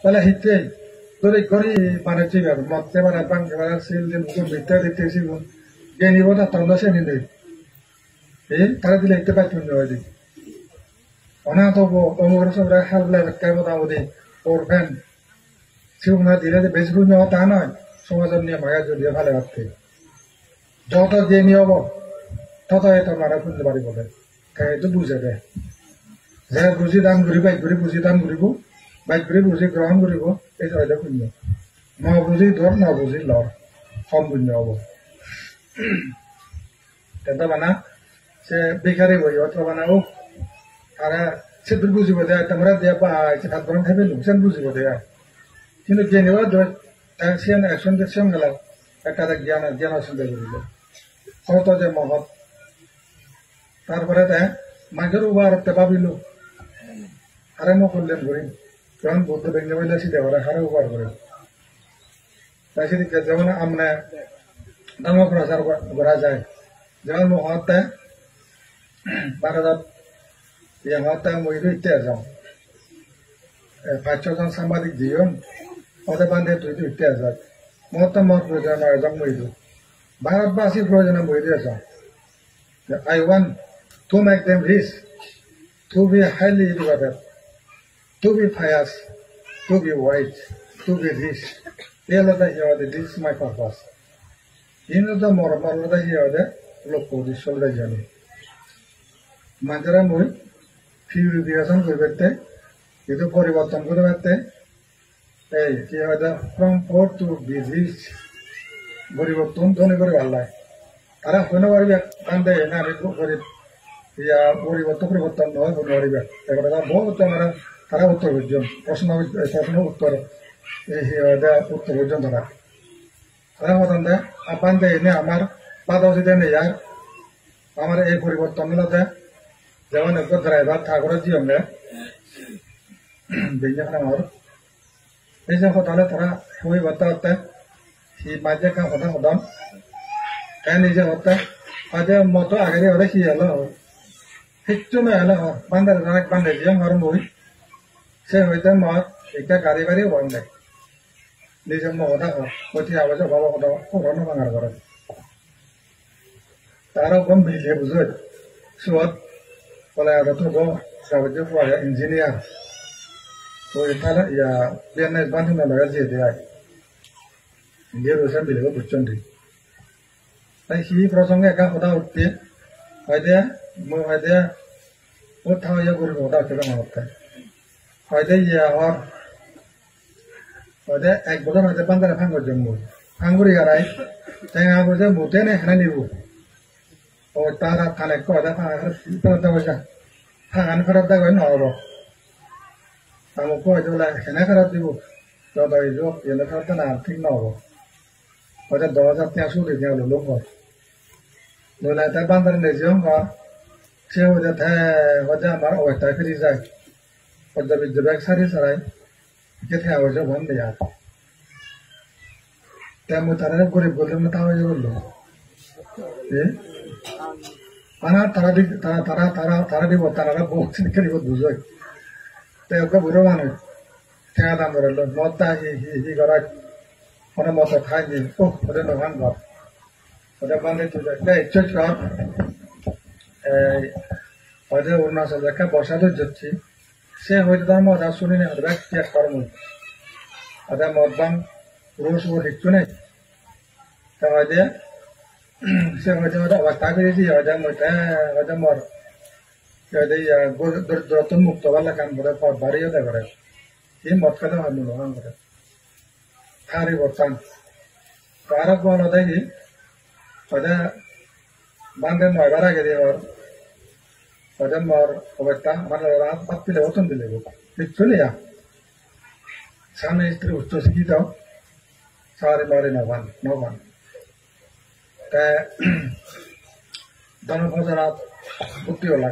তাহলে হিতে ধরে করি মানে ঠিক আছে মতে মানে বাং এবার সিল দিন মুখ ভিতরে দিতে এসে যে নিব না তন্দ সে নিলে এই তারা দিলে একটু পাইতে হবে অনা তো অমর সবরা হাললা কাই মোটামুটি করবেন সেগুলো ধীরে ধীরে বেশি গুণ তা নয় সমাজের নিয়ে মায়া জড়িয়ে ভালো ভাবতে যত যে নিয়ম তত এত মারা খুঁজতে পারি বলে তো বুঝে দেয় যে বুঝি দান ঘুরি বাইক ঘুরি বুঝি দান ঘুরিব বাইক ঘুরি বুঝি গ্রহণ করিব এই জয়টা শূন্য ন বুঝি ধর ন বুঝি লর কম শূন্য হব তেন্তে মানা সে বেকারে বই অথবা মানা ও তারা সেদুর বুঝিব দেয় তোমরা দেয়া বা ভাত গরম খাইবে লোকসান বুঝিব দেয়া কিন্তু জেনেও সিয়ান একশন দেখছিলাম গেল একটা জ্ঞান জ্ঞান অসুবিধা করিল হত যে মহৎ তারপরে দেয় মাঝের উবার ভাবিল হারে মো করলেন করি যখন বৌদ্ধ বেঙ্গে বললে সিধে করে হারে উবার করে তাই সেদিকে যেমন আমরা ধর্ম প্রচার করা যায় যেমন মহৎ দেয় ভারত ইয়ে মহৎ মই ইতিহাস যাও 5-6 জন সাংবাদিক জীবন ওদের বান্ধে তুই ইতিহাস যাক মহত্ব মত প্রয়োজন একজন মই ভারতবাসী প্রয়োজনে মই দিয়েছ I want to make them rich, to be highly educated, to be pious, to be wise, to be rich. This is my purpose. In the more the here, look for the shoulder journey. Mandara Mui, few years on with it, you do for what I'm good at it. Hey, here from poor to be rich. Boribotum, don't ever lie. তারা হইনবারি কান্দে না করে ইয়া পরিবর্তন পরিবর্তন নয় হইনবারি এবার বহুত তারা উত্তর পর্যন্ত প্রশ্ন উত্তর উত্তর পর্যন্ত তারা মতন দেয় আপান দেয় এনে আমার বাধা যদি নেই আর আমার এই পরিবর্তন মিলাতে যেমন একটু ড্রাইভার ঠাকুরের জীবন দেয় বেঞ্জাখানে আমার এই যে হতালে তারা হই বার্তা হতে সেই মাঝে কাম হতা হতাম কাই নিজে হতে আজে মতো আগে ওরা কি এলো হিচ্ছু না এলো বান্দার অনেক বান্ধে দিয়ে আমার মই সে হইতে মত একটা গাড়ি বাড়ি বন্ধ নিজে মহদা হতি আওয়াজ ভালো হতো পুরনো ভাঙার করে তারও কম মিলিয়ে বুঝে সুদ বলে তো গো সাহায্য করে ইঞ্জিনিয়ার তো এটা ইয়া বিএনএস বান্ধব না লাগা যে দেয় ইয়ে রোশন বিলে বুঝছেন তাই সেই প্রসঙ্গে একা কথা উঠতে হয়তো হয়তো ওর থাও ইয়ে করবে ওটা কেন হতে হয়তো ইয়ে হওয়ার হয়তো এক বছর হয়তো বান্দারে ফাঙ্গর জন্ম ফাঙ্গুরি গাড়াই তাই বলছে মোটে নেই হেনা নিব ও তারা কানেক্ট করে ফেরত দেওয়া যা ফাঁকান ফেরত দেওয়া নহব আমাকে হয়তো বলে হেনা ফেরত দিব যত এলে ফেরত না ঠিক নহব হয়তো 10,000 টাকা সুদ দিয়ে হলো লোক নইলে তাই বান্দারে নিজেও সে হয়তো আমার অবস্থা ফিরে যায় হয়তো বিদ্যুৎ সারি ছাড়াই কেটে আওয়াজ বন্ধ দেয় তেমন তারা গরিব বললে না তাও বললো তারা দিব তারা বহুত খেলিব বুঝোয় তাই ওকে বুড়ো মানুষ ঠেঙা দাম ধরল মদ দা হি করা কোনো মতো খাইনি ও ওদের নভান ঘর ওদের বান্ধে তুই চোখ হয়তো অরুণাচল দেখা বর্ষা যাচ্ছি সে হয়তো তার মজা শুনি না ওদের ত্যাগ কর্ম ওদের মদ বাং রোজ ও দেখছো নেই তা হয়তো সে হয়তো অবস্থা করেছি হয়তো মর দরিদ্রতন মুক্ত ভালো কাম করে বাড়িও দেয় করে এই মদ খেতে হয় মূল্যবান করে হারি বর্তান আরো বলো দেখি হয়তো বান্ধে 9 বার আগে দিয়ে হয়তো মর অবস্থা মানে রাত 5 দিলে ওতন দিলে চলে যা স্বামী স্ত্রী উচ্চ শিক্ষিত সারে বারে নবান দনভজনাথ বুদ্ধিওয়ালা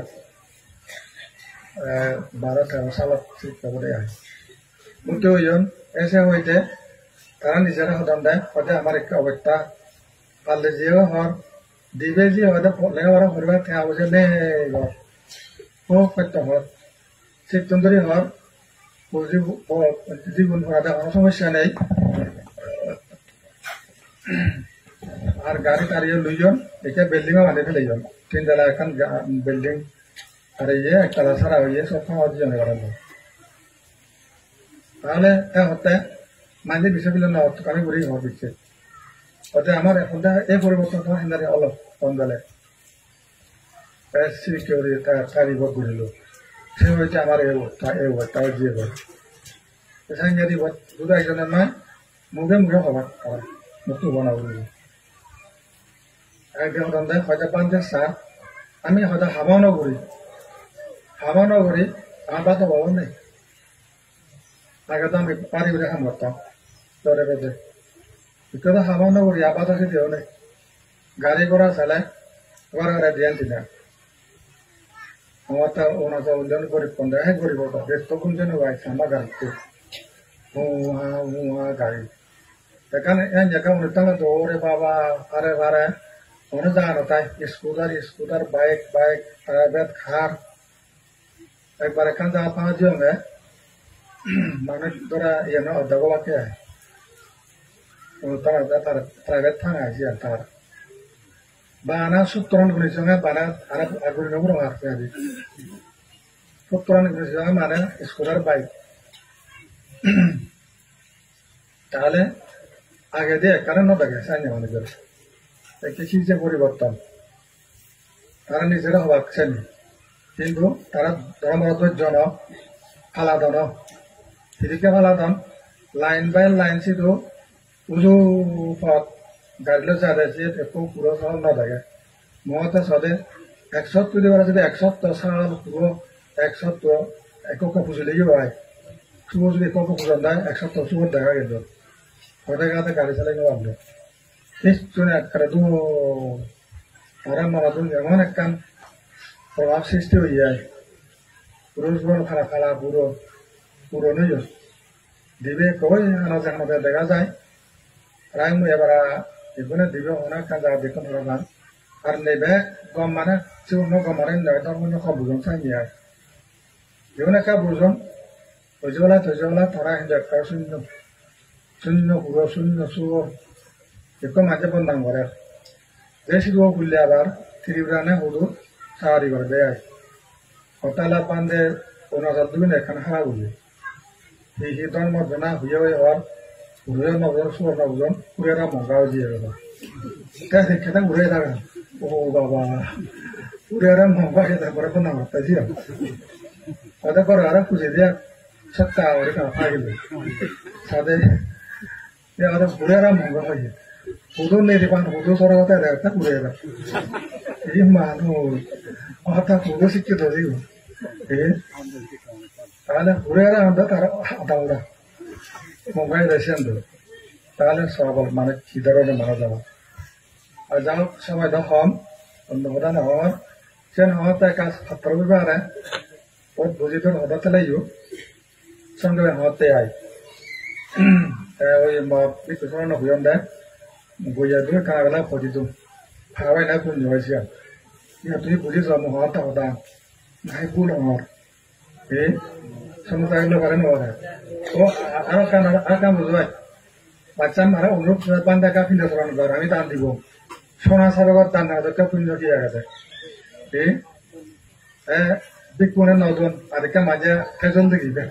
12-13 সালত শিক্ষা করে আছে বুদ্ধি হইজন এসে হইতে তারা নিজেরা হদান দেয় হয়তো আমার একটা অবস্থা পারলে যেও হর দিবে যে হয়তো লেখাপড়া করবে দেখা বসে নে ও করতে হর শীত সুন্দরী হর জীবন ভরাতে কোনো সমস্যা নেই আর গাড়ি তাড়িয়ে লইজন একে বিল্ডিংও বানিয়ে ফেলেজন তিনতলা এখন বিল্ডিং আর ইয়ে একতলা ছাড়া হইয়ে সব খাওয়া দুজনে করালো তাহলে হতে মাঝে বিষয়গুলো না অতখানি ঘুরি হওয়া দিচ্ছে ওতে আমার এখন এই পরিবর্তনটা হেন্দারে অলপ কমদালে সিকিউরিটি কারিগর ঘুরিল সে হয়েছে আমার তাও দিয়ে বল সাংঘাতিক দুটো একজনের নয় মুখে মুখে হবার খাবার মুখটু বানাবো একদিন হয়তো পাঞ্চের সার আমি হয়তো হাবানো করি আমার বাতো বাবা নেই আগে তো আমি পারি করে খাম করতাম দরে বেঁধে তো হাবানো করি আবার তো দিও নেই গাড়ি ঘোড়া চালায় ঘরে দিয়ে আনছি না আমার তো ওনার তো উন্নয়ন গরিব কোন দেয় গরিব বেশ তো কোন জন্য গাইছে আমার গাড়িতে গাড়ি এখানে জায়গা উন্নতন তো ওরে বাবা আরে বারে অনেক জায়গা তাই স্কুটার বাইক প্রাইভেট কার একবার এখান জায়গা পাওয়া যাবে মানুষ ধরা ইয়ে না অধ্যাপকে তার প্রাইভেট থানা আছে তার বানা 70 গুণের সঙ্গে বানা আর আগুন নগর মারতে হবে 70 গুণের সঙ্গে মানে স্কুটার বাইক তাহলে আগে দিয়ে কারণ না থাকে সাইনে মানুষের কৃষি যে পরিবর্তন তারা নিজেরা হওয়া চাইনি কিন্তু তারা ধর্মজন ফালাদন এদিকে ফালাদন লাইন বাই লাইন শুধু উজু পথ গাড়িলে চাঁদেছে একটু পুরো চাল না থাকে মতে সদে 100 তুলি বেড়া যদি 100 চাল পুরো 100 একক পুজলে হয় শুভ যদি একক পুজন দেয় 100 শুভ দেখা গেল হঠাৎ গাতে গাড়ি চালাই ভাবলো নিশ্চয় একটা দু তারা মারাদুন এমন একখান প্রভাব সৃষ্টি হয়ে যায় পুরুষ বল খালা পুরো নই দিবে কই আনাজে আনাজে দেখা যায় প্রায় এবার এগুলো দিবে অনেক কাজ দেখুন গান আর নেবে গম মানে চিউন গম মানে নেবে তার মধ্যে সব বুঝন চাই নিয়ে এগুলো একটা বুঝন বুঝবেলা তারা হিন্দু একটা শূন্য পুরো শূন্য শুভ একটু মাঝে বন্ধান করে যে শুধু খুললে আবার ত্রিপুরানে হুদু সাহারি করে দেয় হতালা পান্দে 50 এখানে হারা বুঝে এই শীতর মধ্যে না হুয়ে হওয়ার উড়ে নজন সুর নজন উড়েরা মগাও দিয়ে গেল খেতে উড়ে থাকা ও বাবা উড়েরা মগা খেতে করে তো না মারতেছি ওদের করে আরো খুঁজে দিয়ে সত্তা ওরে ফাইল সাথে ওদের উড়েরা মগা হয়ে হুদু নেই পান হুদু সরবতে একটা উড়েরা এই মানুষ হঠাৎ হুদু শিক্ষিত দিব তাহলে উড়েরা আমরা তারা আদাওরা মোবাইল রেশন দেবে তাহলে সবল মানে কি ধরনের মারা যাওয়া আর যাও সবাই তো হম অন্যপ্রধান হওয়ার সেন হওয়ার তাই কাজ ছাত্র বিভাগে ওর বুঝিত হঠাৎ লাইও সঙ্গে হওয়াতে আই ওই বিদ্যুৎ হুয়ন দেয় বইয়া দিয়ে কানাবেলা খুঁজি দিম ভাবাই না কোন হয়েছে তুই বুঝিস হওয়ারটা হতা নাই কোন হওয়ার এই সমস্যা এগুলো পারে নয় ও আরো কাম বুঝবাই বাচ্চা মারা অনুরোধ পান দেখা ফিরে সরানো কর আমি দান দিব সোনা সারগর দান না ওদেরকে পুণ্য দিয়ে গেছে এই বিকুনের নজন আরেকটা মাঝে ফেজল দেখিবে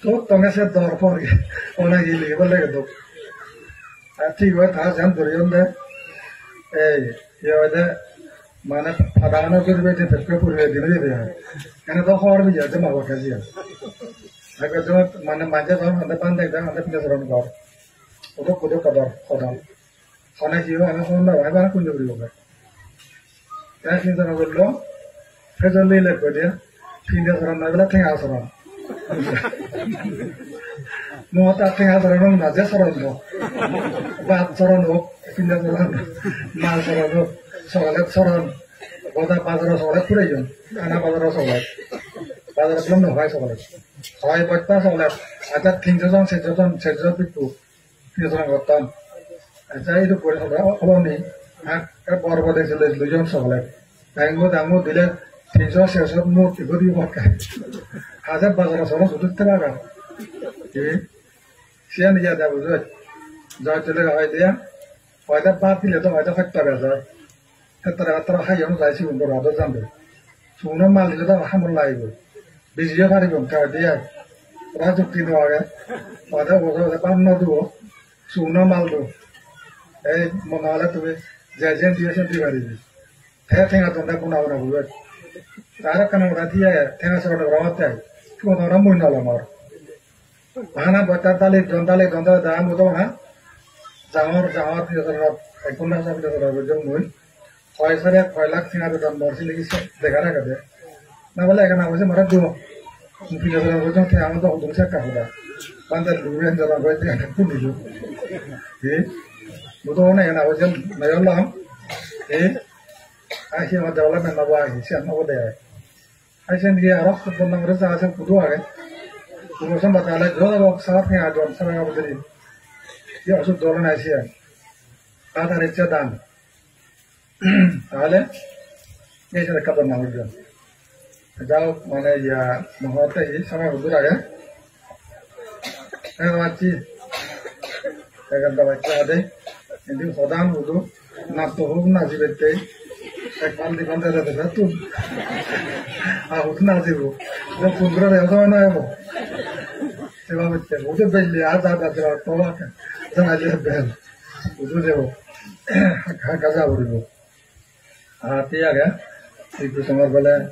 তো তুমি সে দর পর অনেক লিখে বলে গেল ঠিক হয় তার ধ্যান ধরিও দে এই ইয়ে মানে ফাদানো করবে যে পেটকে পড়বে দিনে দিবে এনে তো হওয়ার বিজয় যে মাগো খেয়েছি মানে মাঝে ধর হাতে পান দেখবে হাতে ফিরে সরানো কর ওটা কোথাও কদর কদম অনেক কি হয় আমি শুনলাম ভাই বারা কুঞ্জ করি বলবে তাই চিন্তা না করলো ফেজল লিলে করে দিয়ে ফিরে সরান না গেলে ঠেঙা সরান মহতা ঠেঙা সরানো না যে সরানো বাদ সরানো ফিরে সরান মাল সরানো সকালে সরান কথা বাজারে সকালে ফুরে যান খানা বাজারে সকালে বাজারে পেলাম নয় সকালে সবাই বসতা সকালে আচ্ছা 300 জন 400 জন পিটু ফিরে করতাম আচ্ছা এইটো পরে সকালে অলনি বরবাদে ছিল 2 জন সকালে ডাঙ্গো দিলে 300 400 mut ibu di pakai hajar bazar seorang sudah teraga sian dia ada buat jauh celah dia wajah pati itu wajah faktor ya terah yang saya sih untuk ada jambu sunam mal itu hamil lagi bisnya hari pun kau dia rajuk tino aga wajah panna dua sunam mal dua mengalah tuh jajan dia sendiri hari ini tengah tunda pun awal buat Tarak kan orang dia ya, tengah seorang rawat ya, cuma orang mui nalar mar. Mana baca tali dalam itu mana, jawar itu seorang, ekornya sampai seorang berjong mui, koi saya koi lak tinggal dalam morsi lagi sih, dekara kade. Nah boleh kan aku sih marah dulu, mungkin seorang berjong tiang itu untuk saya kahula, pantai durian seorang berjong ada pun dulu, betul mana kan aku sih nayolah, asyik ada orang yang nawa asyik nawa deh. Aisyah dia arah kepunang rasa asal kedua kan, urusan batalah jual waktu saatnya ada orang yang berdiri, dia asal dolan Aisyah, ada receh dan, ada, ini sudah kabar nanggung, jauh mana ya menghormati ini sama berdua ya, macam, saya kata baca ada, ini khodam itu, nak tuh nasi betul. Ekmal di pantai ada satu, udah sih bu, udah punggul ada apa mana ya bu, coba baca, udah beli ada coba tolak, jangan aja bel, udah deh bu, kaza bu, hati ya kan, itu semua boleh,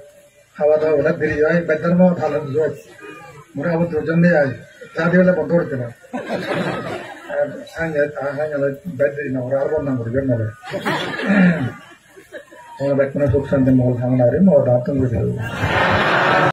hawa dah udah diri ya, better mau thalan jual, murah bu tujuan deh ya, jadi boleh bodoh cina, hanya better ini orang Arab nang berjuang boleh. Orang baik mana sukses dan mau hangar ini mau datang gitu.